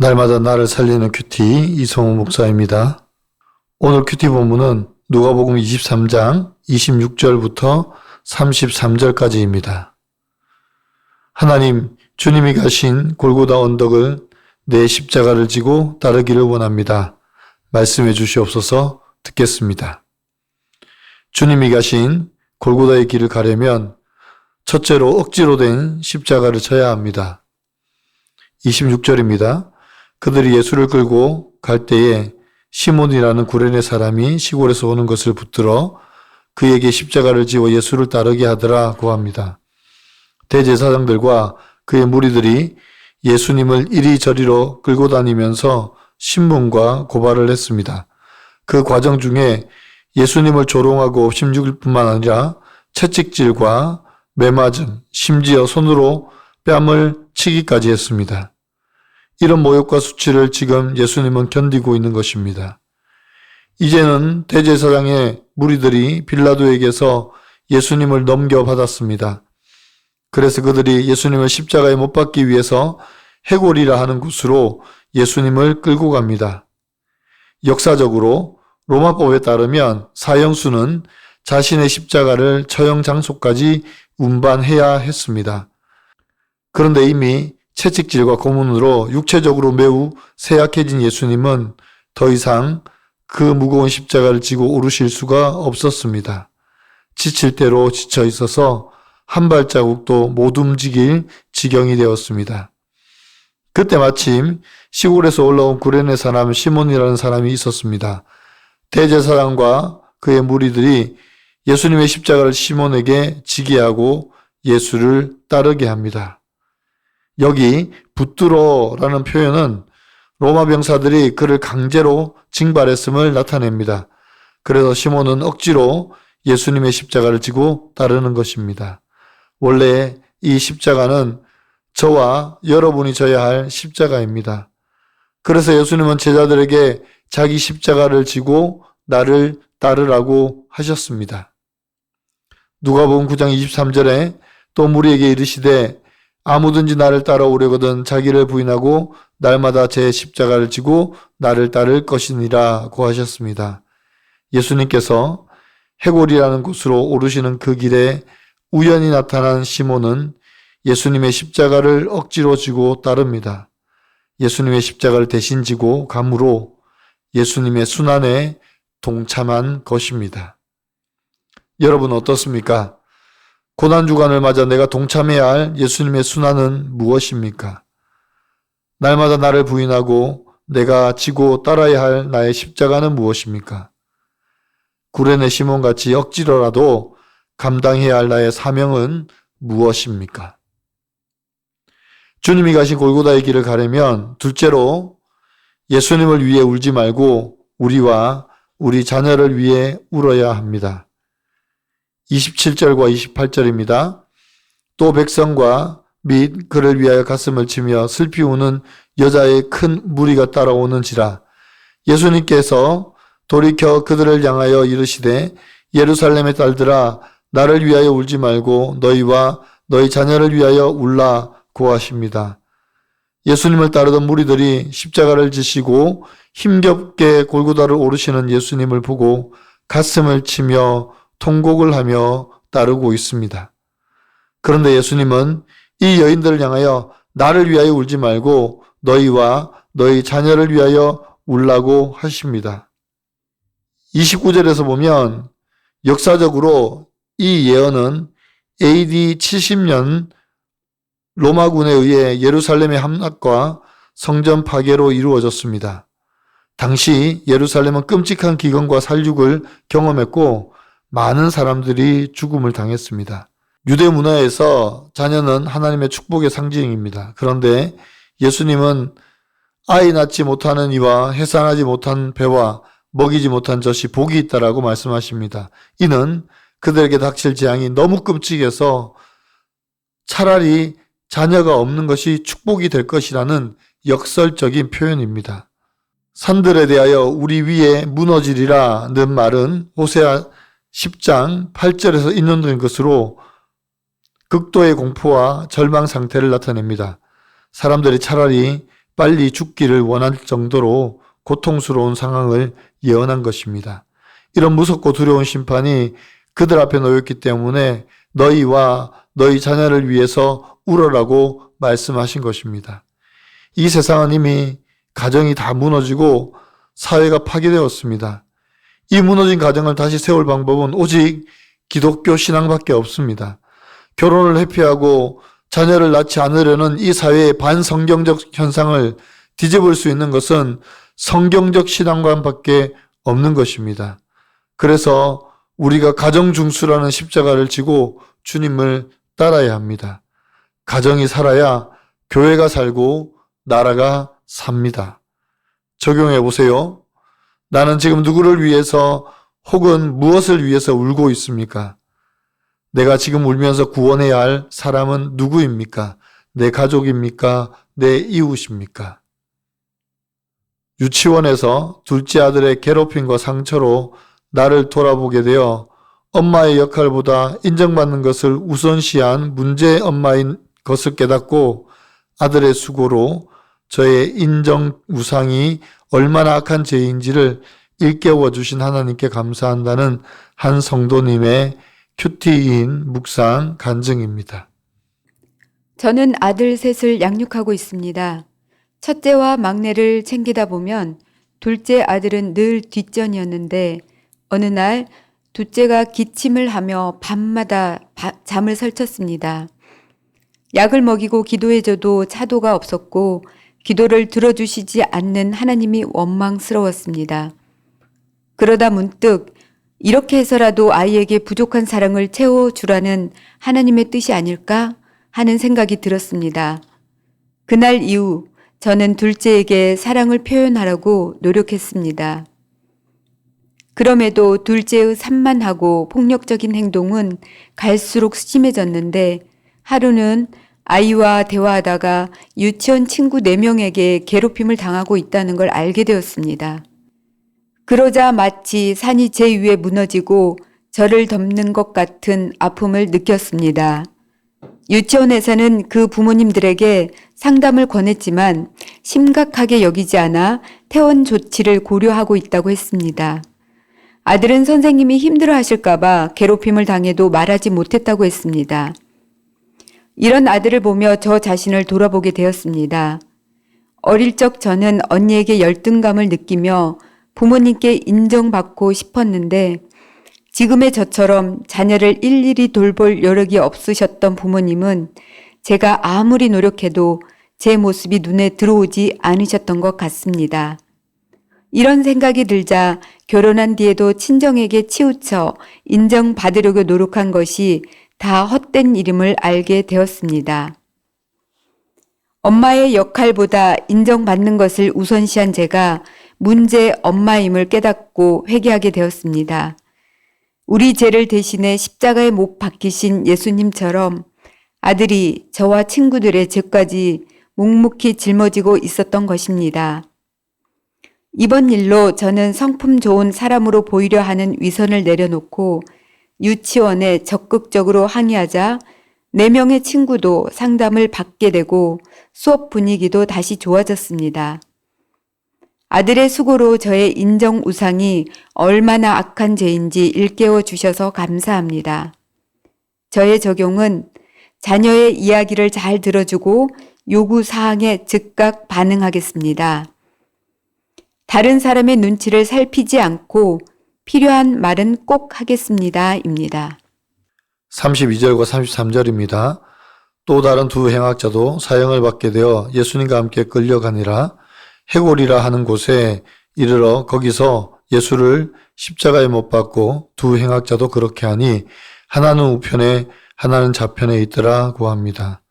날마다 나를 살리는 큐티 이성우 목사입니다. 오늘 큐티 본문은 누가복음 23장 26절부터 33절까지입니다. 하나님, 주님이 가신 골고다 언덕을 내 십자가를 지고 따르기를 원합니다. 말씀해 주시옵소서. 듣겠습니다. 주님이 가신 골고다의 길을 가려면 첫째로 억지로 된 십자가를 져야 합니다. 26절입니다. 그들이 예수를 끌고 갈 때에 시몬이라는 구레네 사람이 시골에서 오는 것을 붙들어 그에게 십자가를 지워 예수를 따르게 하더라고 합니다. 대제사장들과 그의 무리들이 예수님을 이리저리로 끌고 다니면서 신문과 고발을 했습니다. 그 과정 중에 예수님을 조롱하고 심죽일 뿐만 아니라 채찍질과 매맞음, 심지어 손으로 뺨을 치기까지 했습니다. 이런 모욕과 수치를 지금 예수님은 견디고 있는 것입니다. 이제는 대제사장의 무리들이 빌라도에게서 예수님을 넘겨받았습니다. 그래서 그들이 예수님을 십자가에 못 박기 위해서 해골이라 하는 곳으로 예수님을 끌고 갑니다. 역사적으로 로마법에 따르면 사형수는 자신의 십자가를 처형 장소까지 운반해야 했습니다. 그런데 이미 채찍질과 고문으로 육체적으로 매우 쇠약해진 예수님은 더 이상 그 무거운 십자가를 지고 오르실 수가 없었습니다. 지칠 대로 지쳐 있어서 한 발자국도 못 움직일 지경이 되었습니다. 그때 마침 시골에서 올라온 구레네 사람 시몬이라는 사람이 있었습니다. 대제사장과 그의 무리들이 예수님의 십자가를 시몬에게 지게 하고 예수를 따르게 합니다. 여기 붙들어라는 표현은 로마 병사들이 그를 강제로 징발했음을 나타냅니다. 그래서 시몬은 억지로 예수님의 십자가를 지고 따르는 것입니다. 원래 이 십자가는 저와 여러분이 져야 할 십자가입니다. 그래서 예수님은 제자들에게 자기 십자가를 지고 나를 따르라고 하셨습니다. 누가복음 9장 23절에 또 무리에게 이르시되 아무든지 나를 따라오려거든 자기를 부인하고 날마다 제 십자가를 지고 나를 따를 것이니라고 하셨습니다. 예수님께서 해골이라는 곳으로 오르시는 그 길에 우연히 나타난 시몬은 예수님의 십자가를 억지로 지고 따릅니다. 예수님의 십자가를 대신 지고 감으로 예수님의 순환에 동참한 것입니다. 여러분 어떻습니까? 고난주간을 맞아 내가 동참해야 할 예수님의 순환은 무엇입니까? 날마다 나를 부인하고 내가 지고 따라야 할 나의 십자가는 무엇입니까? 구레네 시몬같이 억지로라도 감당해야 할 나의 사명은 무엇입니까? 주님이 가신 골고다의 길을 가려면 둘째로 예수님을 위해 울지 말고 우리와 우리 자녀를 위해 울어야 합니다. 27절과 28절입니다. 또 백성과 및 그를 위하여 가슴을 치며 슬피 우는 여자의 큰 무리가 따라오는지라. 예수님께서 돌이켜 그들을 향하여 이르시되 예루살렘의 딸들아 나를 위하여 울지 말고 너희와 너희 자녀를 위하여 울라고 하십니다. 예수님을 따르던 무리들이 십자가를 지시고 힘겹게 골고다를 오르시는 예수님을 보고 가슴을 치며 통곡을 하며 따르고 있습니다. 그런데 예수님은 이 여인들을 향하여 나를 위하여 울지 말고 너희와 너희 자녀를 위하여 울라고 하십니다. 29절에서 보면 역사적으로 이 예언은 AD 70년 로마군에 의해 예루살렘의 함락과 성전 파괴로 이루어졌습니다. 당시 예루살렘은 끔찍한 기근과 살육을 경험했고 많은 사람들이 죽음을 당했습니다. 유대 문화에서 자녀는 하나님의 축복의 상징입니다. 그런데 예수님은 아이 낳지 못하는 이와 해산하지 못한 배와 먹이지 못한 젖이 복이 있다라고 말씀하십니다. 이는 그들에게 닥칠 재앙이 너무 끔찍해서 차라리 자녀가 없는 것이 축복이 될 것이라는 역설적인 표현입니다. 산들에 대하여 우리 위에 무너지리라는 말은 호세아 10장 8절에서 인용된 것으로 극도의 공포와 절망 상태를 나타냅니다. 사람들이 차라리 빨리 죽기를 원할 정도로 고통스러운 상황을 예언한 것입니다. 이런 무섭고 두려운 심판이 그들 앞에 놓였기 때문에 너희와 너희 자녀를 위해서 울어라고 말씀하신 것입니다. 이 세상은 이미 가정이 다 무너지고 사회가 파괴되었습니다. 이 무너진 가정을 다시 세울 방법은 오직 기독교 신앙밖에 없습니다. 결혼을 회피하고 자녀를 낳지 않으려는 이 사회의 반성경적 현상을 뒤집을 수 있는 것은 성경적 신앙관밖에 없는 것입니다. 그래서 우리가 가정중수라는 십자가를 지고 주님을 따라야 합니다. 가정이 살아야 교회가 살고 나라가 삽니다. 적용해 보세요. 나는 지금 누구를 위해서 혹은 무엇을 위해서 울고 있습니까? 내가 지금 울면서 구원해야 할 사람은 누구입니까? 내 가족입니까? 내 이웃입니까? 유치원에서 둘째 아들의 괴롭힘과 상처로 나를 돌아보게 되어 엄마의 역할보다 인정받는 것을 우선시한 문제 엄마인 것을 깨닫고 아들의 수고로 저의 인정 우상이 얼마나 악한 죄인지를 일깨워 주신 하나님께 감사한다는 한 성도님의 큐티인 묵상 간증입니다. 저는 아들 셋을 양육하고 있습니다. 첫째와 막내를 챙기다 보면 둘째 아들은 늘 뒷전이었는데 어느 날 둘째가 기침을 하며 밤마다 잠을 설쳤습니다. 약을 먹이고 기도해줘도 차도가 없었고 기도를 들어주시지 않는 하나님이 원망스러웠습니다. 그러다 문득 이렇게 해서라도 아이에게 부족한 사랑을 채워주라는 하나님의 뜻이 아닐까 하는 생각이 들었습니다. 그날 이후 저는 둘째에게 사랑을 표현하라고 노력했습니다. 그럼에도 둘째의 산만하고 폭력적인 행동은 갈수록 심해졌는데 하루는 아이와 대화하다가 유치원 친구 4명에게 괴롭힘을 당하고 있다는 걸 알게 되었습니다. 그러자 마치 산이 제 위에 무너지고 저를 덮는 것 같은 아픔을 느꼈습니다. 유치원에서는 그 부모님들에게 상담을 권했지만 심각하게 여기지 않아 퇴원 조치를 고려하고 있다고 했습니다. 아들은 선생님이 힘들어하실까봐 괴롭힘을 당해도 말하지 못했다고 했습니다. 이런 아들을 보며 저 자신을 돌아보게 되었습니다. 어릴 적 저는 언니에게 열등감을 느끼며 부모님께 인정받고 싶었는데 지금의 저처럼 자녀를 일일이 돌볼 여력이 없으셨던 부모님은 제가 아무리 노력해도 제 모습이 눈에 들어오지 않으셨던 것 같습니다. 이런 생각이 들자 결혼한 뒤에도 친정에게 치우쳐 인정받으려고 노력한 것이 다 헛된 일임을 알게 되었습니다. 엄마의 역할보다 인정받는 것을 우선시한 제가 문제 엄마임을 깨닫고 회개하게 되었습니다. 우리 죄를 대신해 십자가에 못 박히신 예수님처럼 아들이 저와 친구들의 죄까지 묵묵히 짊어지고 있었던 것입니다. 이번 일로 저는 성품 좋은 사람으로 보이려 하는 위선을 내려놓고 유치원에 적극적으로 항의하자 4명의 친구도 상담을 받게 되고 수업 분위기도 다시 좋아졌습니다. 아들의 수고로 저의 인정 우상이 얼마나 악한 죄인지 일깨워 주셔서 감사합니다. 저의 적용은 자녀의 이야기를 잘 들어주고 요구 사항에 즉각 반응하겠습니다. 다른 사람의 눈치를 살피지 않고 필요한 말은 꼭 하겠습니다. 입니다. 32절과 33절입니다. 또 다른 두 행악자도 사형을 받게 되어 예수님과 함께 끌려가니라. 해골이라 하는 곳에 이르러 거기서 예수를 십자가에 못 박고 두 행악자도 그렇게 하니 하나는 우편에 하나는 좌편에 있더라고 합니다.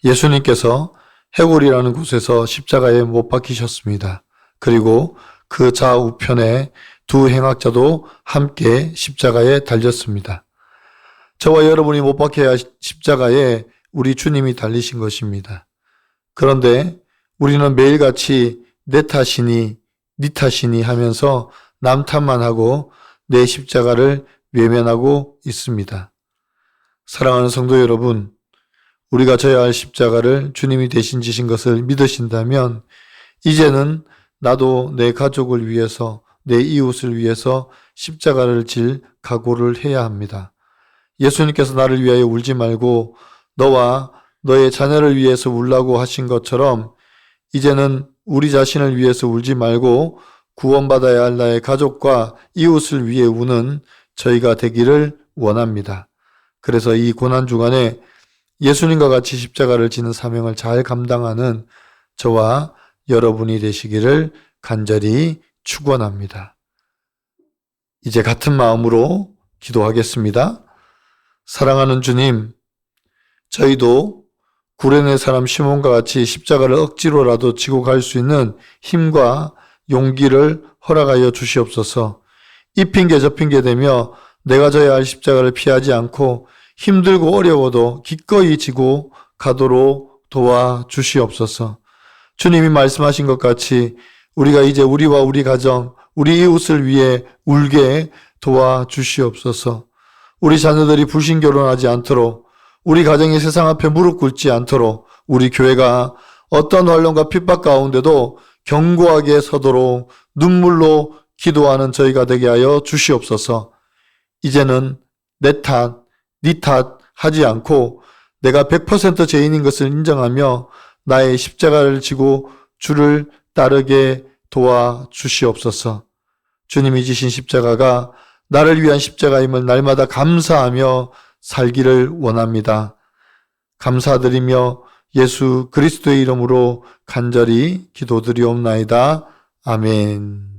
예수님께서 해골이라는 곳에서 십자가에 못 박히셨습니다. 그리고 그 좌우편에 두 행악자도 함께 십자가에 달렸습니다. 저와 여러분이 못 박혀야 할 십자가에 우리 주님이 달리신 것입니다. 그런데 우리는 매일같이 내 탓이니 네 탓이니 하면서 남 탓만 하고 내 십자가를 외면하고 있습니다. 사랑하는 성도 여러분, 우리가 져야 할 십자가를 주님이 대신 지신 것을 믿으신다면 이제는 나도 내 가족을 위해서, 내 이웃을 위해서 십자가를 질 각오를 해야 합니다. 예수님께서 나를 위하여 울지 말고 너와 너의 자녀를 위해서 울라고 하신 것처럼 이제는 우리 자신을 위해서 울지 말고 구원받아야 할 나의 가족과 이웃을 위해 우는 저희가 되기를 원합니다. 그래서 이 고난주간에 예수님과 같이 십자가를 지는 사명을 잘 감당하는 저와 여러분이 되시기를 간절히 축원합니다. 이제 같은 마음으로 기도하겠습니다. 사랑하는 주님, 저희도 구레네 사람 시몬과 같이 십자가를 억지로라도 지고 갈 수 있는 힘과 용기를 허락하여 주시옵소서. 이 핑계 저 핑계 대며 내가 져야 할 십자가를 피하지 않고 힘들고 어려워도 기꺼이 지고 가도록 도와주시옵소서. 주님이 말씀하신 것 같이 우리가 이제 우리와 우리 가정, 우리 이웃을 위해 울게 도와주시옵소서. 우리 자녀들이 불신결혼하지 않도록, 우리 가정이 세상 앞에 무릎 꿇지 않도록, 우리 교회가 어떤 환난과 핍박 가운데도 견고하게 서도록 눈물로 기도하는 저희가 되게 하여 주시옵소서. 이제는 내 탓, 네 탓 하지 않고 내가 100% 죄인인 것을 인정하며 나의 십자가를 지고 주를 따르게 도와주시옵소서. 주님이 지신 십자가가 나를 위한 십자가임을 날마다 감사하며 살기를 원합니다. 감사드리며 예수 그리스도의 이름으로 간절히 기도드리옵나이다. 아멘.